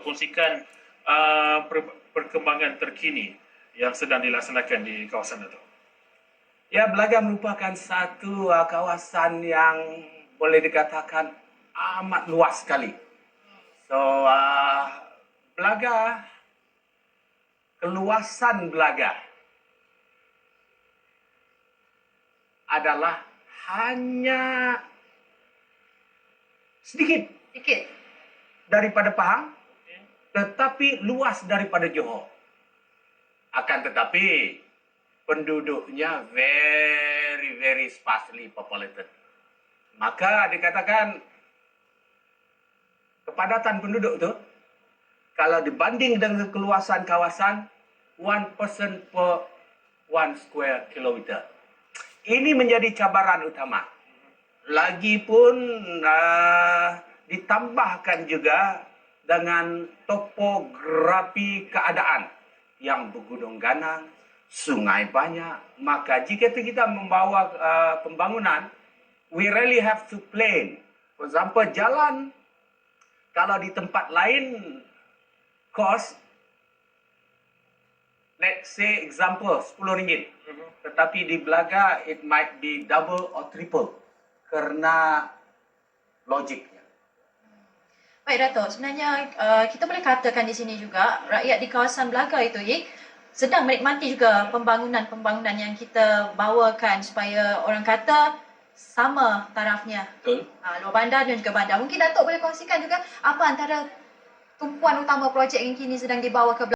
kongsikan perkembangan terkini yang sedang dilaksanakan di kawasan itu. Ya, Belaga merupakan satu kawasan yang boleh dikatakan amat luas sekali. So, Belaga, keluasan Belaga adalah hanya sedikit daripada Pahang, tetapi luas daripada Johor. Akan tetapi, penduduknya very sparsely populated. Maka dikatakan kepadatan penduduk tu, kalau dibanding dengan keluasan kawasan, 1 person per 1 square kilometer. Ini menjadi cabaran utama. Lagipun ditambahkan juga dengan topografi keadaan yang bergunung ganang, sungai banyak. Maka jika kita membawa pembangunan, we really have to plan. For example, jalan kalau di tempat lain cost, let's say example RM10. Tetapi di Belaga it might be double or triple kerana logiknya. Baik Dato', sebenarnya kita boleh katakan di sini juga rakyat di kawasan Belaga itu sedang menikmati juga pembangunan yang kita bawakan supaya orang kata sama tarafnya. Betul. Luar bandar dan juga bandar. Mungkin Dato' boleh kongsikan juga apa antara tumpuan utama projek yang kini sedang dibawa ke Belaga.